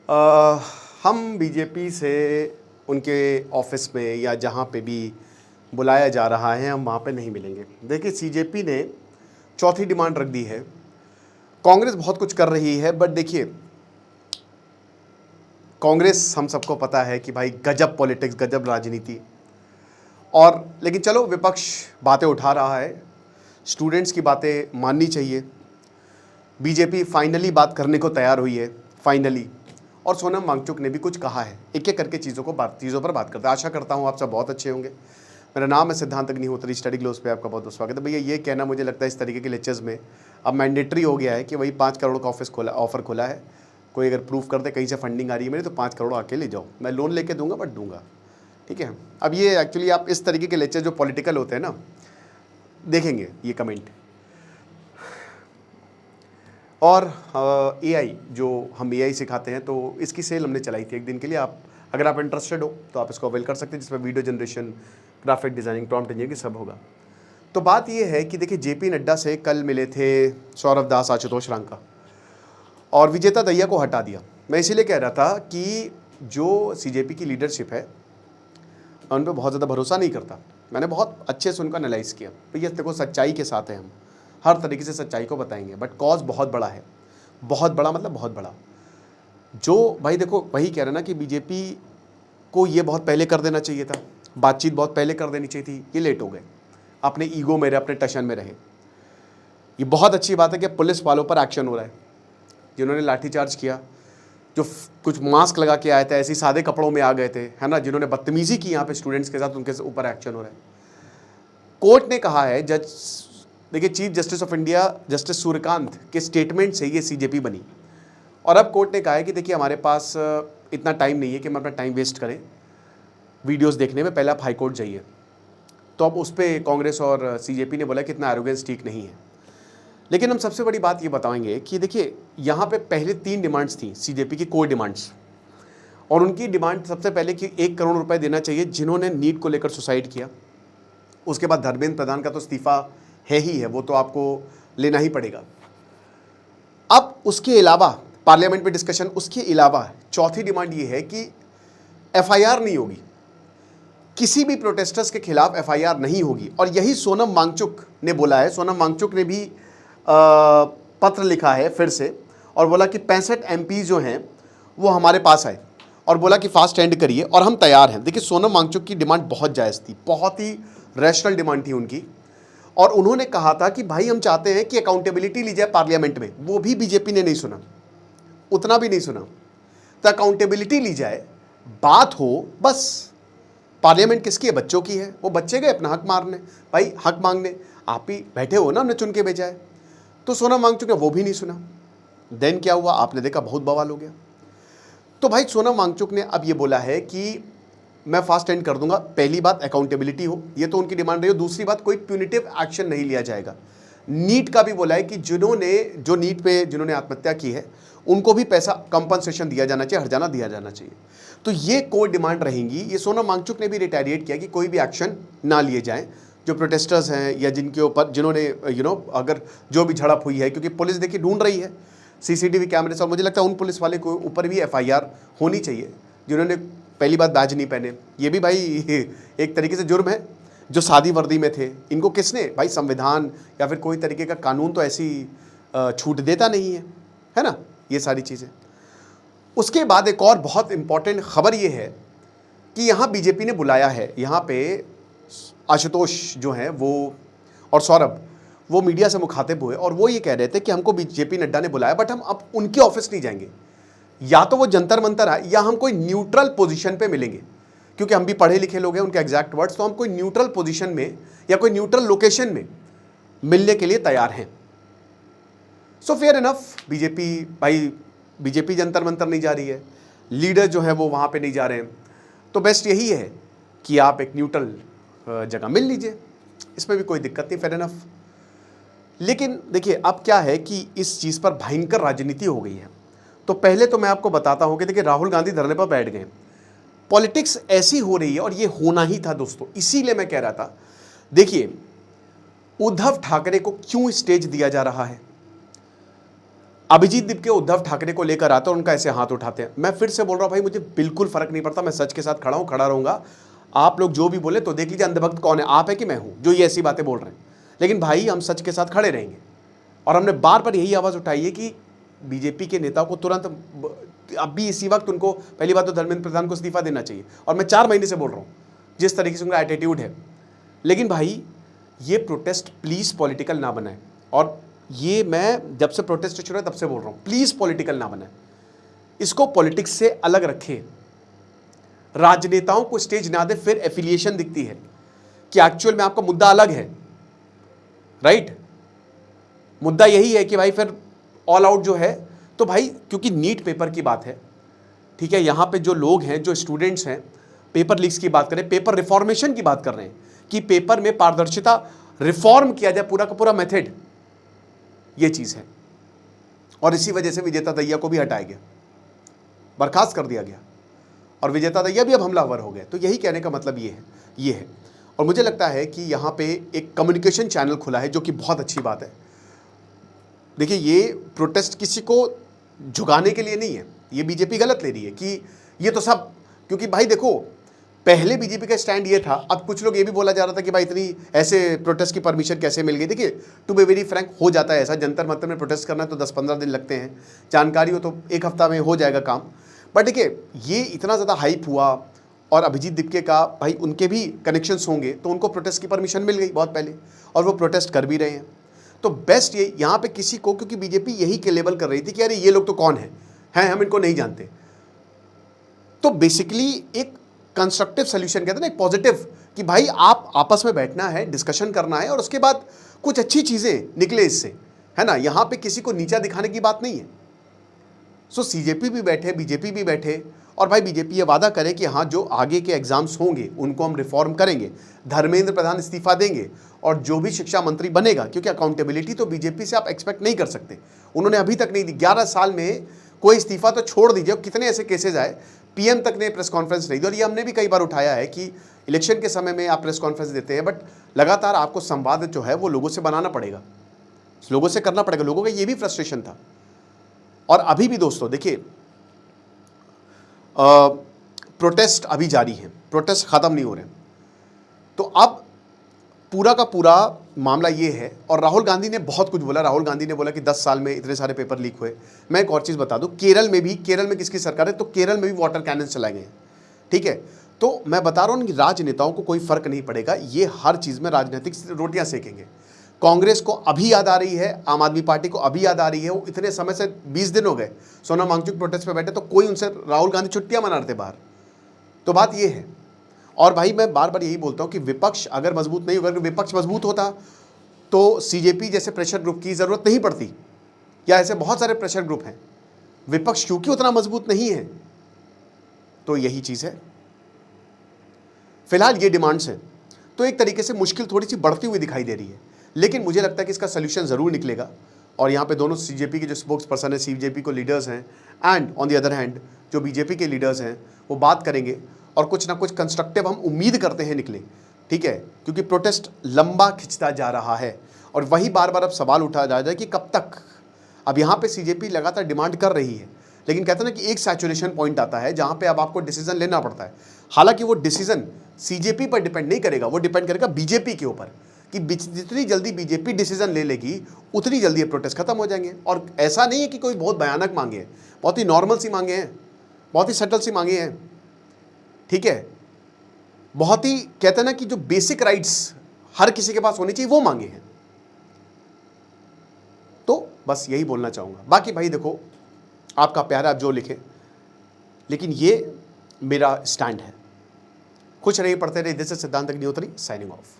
अ, हम बीजेपी से उनके ऑफिस में या जहाँ पे भी बुलाया जा रहा है हम वहाँ पे नहीं मिलेंगे। देखिए सीजेपी ने चौथी डिमांड रख दी है। कांग्रेस बहुत कुछ कर रही है बट देखिए कांग्रेस हम सबको पता है कि भाई गजब पॉलिटिक्स, गजब राजनीति। और लेकिन चलो विपक्ष बातें उठा रहा है, स्टूडेंट्स की बातें माननी चाहिए। बीजेपी फाइनली बात करने को तैयार हुई है, फाइनली। और सोनम वांगचुक ने भी कुछ कहा है, एक एक करके चीज़ों पर बात करते हैं। आशा करता हूँ आप सब बहुत अच्छे होंगे। मेरा नाम है सिद्धांत अग्निहोत्री, स्टडी ग्लोस पे आपका बहुत बहुत स्वागत है। भैया ये कहना मुझे लगता है इस तरीके के लेक्चर्स में अब मैंडेटरी हो गया है कि वही 5 करोड़ का ऑफर खोला है। कोई अगर प्रूफ कर दे कहीं से फंडिंग आ रही है मेरी तो 5 करोड़ आके ले जाओ, मैं लोन लेके दूंगा बट दूंगा। ठीक है, अब ये एक्चुअली आप इस तरीके के लेक्चर जो पॉलिटिकल होते हैं ना, देखेंगे ये कमेंट। और एआई, जो हम एआई सिखाते हैं, तो इसकी सेल हमने चलाई थी एक दिन के लिए। आप अगर आप इंटरेस्टेड हो तो आप इसको अवेल कर सकते हैं, जिसमें video generation, graphic designing, prompt engineering सब होगा। तो बात ये है कि देखिए जेपी नड्डा से कल मिले थे सौरभ दास, आशुतोष रांका और विजेता दहिया को हटा दिया। मैं इसीलिए कह रहा था कि जो सीजेपी की लीडरशिप है उन पर बहुत ज़्यादा भरोसा नहीं करता। मैंने बहुत अच्छे से उनका एनालाइज़ किया। भैया देखो सच्चाई के साथ है, हम हर तरीके से सच्चाई को बताएंगे बट कॉज बहुत बड़ा है, बहुत बड़ा मतलब बहुत बड़ा। जो भाई देखो वही कह रहे ना कि बीजेपी को ये बहुत पहले कर देना चाहिए था, बातचीत बहुत पहले कर देनी चाहिए थी, ये लेट हो गए, अपने ईगो में रहे, अपने टशन में रहे। ये बहुत अच्छी बात है कि पुलिस वालों पर एक्शन हो रहा है, जिन्होंने लाठीचार्ज किया, जो कुछ मास्क लगा के आए थे, ऐसे सादे कपड़ों में आ गए थे, है ना, जिन्होंने बदतमीजी की यहाँ पे स्टूडेंट्स के साथ, उनके ऊपर एक्शन हो रहा है। कोर्ट ने कहा है, जज देखिए chief justice of India justice Suryakant के स्टेटमेंट से ये सीजेपी बनी। और अब कोर्ट ने कहा है कि देखिए हमारे पास इतना टाइम नहीं है कि हम अपना टाइम वेस्ट करें वीडियोस देखने में, पहले आप हाई कोर्ट जाइए। तो अब उस पर कांग्रेस और सीजेपी ने बोला कि इतना एरोगेंस ठीक नहीं है। लेकिन हम सबसे बड़ी बात ये बताएंगे कि देखिए यहाँ पे पहले 3 डिमांड्स थी सीजेपी की, कोर डिमांड्स। और उनकी डिमांड सबसे पहले कि 1 करोड़ रुपए देना चाहिए जिन्होंने नीट को लेकर सुसाइड किया। उसके बाद धर्मेंद्र प्रधान का तो इस्तीफा है ही है, वो तो आपको लेना ही पड़ेगा। अब उसके अलावा पार्लियामेंट में डिस्कशन, उसके अलावा चौथी डिमांड ये है कि एफआईआर नहीं होगी, किसी भी प्रोटेस्टर्स के खिलाफ एफआईआर नहीं होगी। और यही सोनम वांगचुक ने बोला है। सोनम वांगचुक ने भी पत्र लिखा है फिर से और बोला कि 65 एमपी जो हैं वो हमारे पास आए और बोला कि फास्ट एंड करिए और हम तैयार हैं। देखिए सोनम वांगचुक की डिमांड बहुत जायज़ थी, बहुत ही रैशनल डिमांड थी उनकी। और उन्होंने कहा था कि भाई हम चाहते हैं कि अकाउंटेबिलिटी ली जाए पार्लियामेंट में। वो भी बीजेपी ने नहीं सुना, उतना भी नहीं सुना। तो अकाउंटेबिलिटी ली जाए, बात हो, बस। पार्लियामेंट किसकी है? बच्चों की है। वो बच्चे गए अपना हक मारने, भाई हक मांगने। आप ही बैठे हो ना, हमने चुन के भेजा है। तो सोनम वांगचुक ने वो भी नहीं सुना। देन क्या हुआ आपने देखा, बहुत बवाल हो गया। तो भाई सोनम वांगचुक ने अब ये बोला है कि मैं फास्ट एंड कर दूंगा। पहली बात अकाउंटेबिलिटी हो, ये तो उनकी डिमांड रही हो। दूसरी बात कोई प्यूनिटिव एक्शन नहीं लिया जाएगा। नीट का भी बोला है कि जो नीट पे जिन्होंने आत्महत्या की है उनको भी पैसा कंपनसेशन दिया जाना चाहिए, हर्जाना दिया जाना चाहिए। तो ये कोई डिमांड रहेंगी। ये सोनम वांगचुक ने भी रिटेलिएट किया कि कोई भी एक्शन ना लिए जाए जो प्रोटेस्टर्स हैं या जिनके ऊपर, जिन्होंने अगर जो भी झड़प हुई है, क्योंकि पुलिस देखिए ढूंढ रही है सीसीटीवी कैमरे से। और मुझे लगता है उन पुलिस वाले को ऊपर भी एफआईआर होनी चाहिए जिन्होंने पहली बात बैज नहीं पहने। ये भी भाई एक तरीके से जुर्म है। जो सादी वर्दी में थे, इनको किसने, भाई संविधान या फिर कोई तरीके का कानून तो ऐसी छूट देता नहीं है ना, ये सारी चीज़ें। उसके बाद एक और बहुत इंपॉर्टेंट खबर ये है कि यहाँ बीजेपी ने बुलाया है, यहाँ पे आशुतोष जो हैं वो और सौरभ, वो मीडिया से मुखातिब हुए और वो ये कह रहे थे कि हमको जेपी नड्डा ने बुलाया बट हम अब उनके ऑफिस नहीं जाएंगे, या तो वो जंतर मंतर है या हम कोई न्यूट्रल पोजीशन पे मिलेंगे। क्योंकि हम भी पढ़े लिखे लोग हैं, उनके एग्जैक्ट वर्ड्स, तो हम कोई न्यूट्रल पोजीशन में या कोई न्यूट्रल लोकेशन में मिलने के लिए तैयार हैं। So fair enough. BJP Jantar Mantar नहीं जा रही है, लीडर जो है वो वहां पे नहीं जा रहे हैं, तो बेस्ट यही है कि आप एक न्यूट्रल जगह मिल लीजिए, इसमें भी कोई दिक्कत नहीं, फेयर इनफ। लेकिन देखिए अब क्या है कि इस चीज़ पर भयंकर राजनीति हो गई है। तो पहले तो मैं आपको बताता हूं कि देखिए राहुल गांधी धरने पर बैठ गए। पॉलिटिक्स ऐसी हो रही है और ये होना ही था दोस्तों। इसीलिए मैं कह रहा था, देखिए उद्धव ठाकरे को क्यों स्टेज दिया जा रहा है। अभिजीत दीपके उद्धव ठाकरे को लेकर आते हैं, उनका ऐसे हाथ उठाते हैं। मैं फिर से बोल रहा हूं भाई, मुझे बिल्कुल फर्क नहीं पड़ता, मैं सच के साथ खड़ा हूं, खड़ा रहूंगा। आप लोग जो भी बोले तो देख लीजिए अंधभक्त कौन है, आप है कि मैं हूं जो ये ऐसी बातें बोल रहे हैं। लेकिन भाई हम सच के साथ खड़े रहेंगे। और हमने बार बार यही आवाज उठाई है कि बीजेपी के नेताओं को तुरंत अभी इसी वक्त उनको, पहली बात तो धर्मेंद्र प्रधान को इस्तीफा देना चाहिए। और मैं 4 महीने से बोल रहा हूं जिस तरीके से उनका एटीट्यूड है। लेकिन भाई ये प्रोटेस्ट प्लीज पॉलिटिकल ना बनाए। और ये मैं जब से प्रोटेस्ट शुरू है तब से बोल रहा हूं, प्लीज पॉलिटिकल ना बनाए, इसको पॉलिटिक्स से अलग रखें। राजनेताओं को स्टेज ना दे, फिर एफिलिएशन दिखती है कि एक्चुअल में आपका मुद्दा अलग है, राइट। मुद्दा यही है कि भाई फिर ऑल आउट जो है, तो भाई क्योंकि नीट पेपर की बात है, ठीक है, यहां पे जो लोग हैं, जो स्टूडेंट्स हैं, पेपर लीक्स की बात करें, पेपर रिफॉर्मेशन की बात कर रहे हैं कि पेपर में पारदर्शिता, रिफॉर्म किया जाए पूरा का पूरा मेथड, ये चीज है। और इसी वजह से विजेता दहिया को भी हटाया गया, बर्खास्त कर दिया गया, और विजेता दहिया भी अब हमलावर हो गए। तो यही कहने का मतलब ये है। और मुझे लगता है कि यहाँ पे एक कम्युनिकेशन चैनल खुला है, जो कि बहुत अच्छी बात है। देखिए, ये प्रोटेस्ट किसी को झुकाने के लिए नहीं है, ये बीजेपी गलत ले रही है कि ये तो सब, क्योंकि भाई देखो पहले बीजेपी का स्टैंड ये था, अब कुछ लोग ये भी बोला जा रहा था कि भाई इतनी ऐसे प्रोटेस्ट की परमिशन कैसे मिल गई। देखिए, टू बी वेरी फ्रैंक, हो जाता है ऐसा, जंतर मंतर में प्रोटेस्ट करना है तो 10-15 दिन लगते हैं, जानकारी हो तो 1 हफ्ता में हो जाएगा काम। बट देखिए, ये इतना ज़्यादा हाइप हुआ, और अभिजीत दीपके का भाई उनके भी कनेक्शंस होंगे, तो उनको प्रोटेस्ट की परमिशन मिल गई बहुत पहले, और वो प्रोटेस्ट कर भी रहे हैं। तो बेस्ट ये यहाँ पे किसी को, क्योंकि बीजेपी यही के लेबल कर रही थी कि अरे ये लोग तो कौन हैं, हम इनको नहीं जानते। तो बेसिकली एक कंस्ट्रक्टिव सोल्यूशन कहते हैं ना, एक पॉजिटिव, कि भाई आप आपस में बैठना है, डिस्कशन करना है, और उसके बाद कुछ अच्छी चीज़ें निकले इससे, है ना। यहाँ पे किसी को नीचा दिखाने की बात नहीं है। सो सीजेपी भी बैठे, बीजेपी भी बैठे, और भाई बीजेपी ये वादा करे कि हाँ, जो आगे के एग्जाम्स होंगे उनको हम रिफॉर्म करेंगे, धर्मेंद्र प्रधान इस्तीफा देंगे, और जो भी शिक्षा मंत्री बनेगा, क्योंकि अकाउंटेबिलिटी तो बीजेपी से आप एक्सपेक्ट नहीं कर सकते, उन्होंने अभी तक नहीं दी। 11 साल में कोई इस्तीफा तो छोड़ दीजिए, कितने ऐसे केसेज आए, पीएम तक ने प्रेस कॉन्फ्रेंस नहीं दी। और ये हमने भी कई बार उठाया है कि इलेक्शन के समय में आप प्रेस कॉन्फ्रेंस देते हैं, बट लगातार आपको संवाद जो है वो लोगों से बनाना पड़ेगा, लोगों से करना पड़ेगा। लोगों का ये भी फ्रस्ट्रेशन था। और अभी भी दोस्तों देखिए, प्रोटेस्ट अभी जारी है, प्रोटेस्ट ख़त्म नहीं हो रहे। तो अब पूरा का पूरा मामला ये है, और राहुल गांधी ने बहुत कुछ बोला। राहुल गांधी ने बोला कि 10 साल में इतने सारे पेपर लीक हुए। मैं एक और चीज़ बता दूं, केरल में किसकी सरकार है, तो केरल में भी वाटर कैनन चलाए गए हैं, ठीक है। तो मैं बता रहा हूँ कि राजनेताओं को कोई फर्क नहीं पड़ेगा, ये हर चीज़ में राजनीतिक रोटियां सेकेंगे। कांग्रेस को अभी याद आ रही है, आम आदमी पार्टी को अभी याद आ रही है, वो इतने समय से 20 दिन हो गए सोनम वांगचुक प्रोटेस्ट पे बैठे, तो कोई उनसे, राहुल गांधी छुट्टियां मना रहे थे बाहर। तो बात ये है। और भाई मैं बार बार यही बोलता हूं कि विपक्ष अगर मजबूत नहीं होगा, अगर विपक्ष मजबूत होता तो सीजेपी जैसे प्रेशर ग्रुप की जरूरत नहीं पड़ती, या ऐसे बहुत सारे प्रेशर ग्रुप हैं। विपक्ष क्योंकि उतना मजबूत नहीं है, तो यही चीज है। फिलहाल ये डिमांड्स हैं, तो एक तरीके से मुश्किल थोड़ी सी बढ़ती हुई दिखाई दे रही है, लेकिन मुझे लगता है कि इसका सोल्यूशन जरूर निकलेगा। और यहाँ पे दोनों सीजेपी के जो स्पोक्स पर्सन है, सीजेपी को लीडर्स हैं, and on the other hand जो बीजेपी के लीडर्स हैं, वो बात करेंगे, और कुछ ना कुछ कंस्ट्रक्टिव हम उम्मीद करते हैं निकले, ठीक है। क्योंकि प्रोटेस्ट लंबा खिंचता जा रहा है, और वही बार बार अब सवाल उठाया जा रहा है कि कब तक। अब यहाँ पे सीजेपी लगातार डिमांड कर रही है, लेकिन कहते हैं ना कि एक सैचुरेशन पॉइंट आता है जहाँ पे अब आपको डिसीजन लेना पड़ता है। हालांकि वो डिसीजन सीजेपी पर डिपेंड नहीं करेगा, वो डिपेंड करेगा बीजेपी के ऊपर, कि जितनी जल्दी बीजेपी डिसीजन ले लेगी उतनी जल्दी ये प्रोटेस्ट खत्म हो जाएंगे। और ऐसा नहीं है कि कोई बहुत भयानक मांगे हैं, बहुत ही नॉर्मल सी मांगे हैं, बहुत ही सटल सी मांगे हैं, ठीक है। बहुत ही कहते हैं ना कि जो बेसिक राइट्स हर किसी के पास होनी चाहिए, वो मांगे हैं। तो बस यही बोलना चाहूंगा। बाकी भाई देखो, आपका प्यार, आप जो लिखे, लेकिन ये मेरा स्टैंड है। खुश रहिए, पढ़ते रहिए। दिस इज सिद्धांत अग्निहोत्री, साइनिंग ऑफ।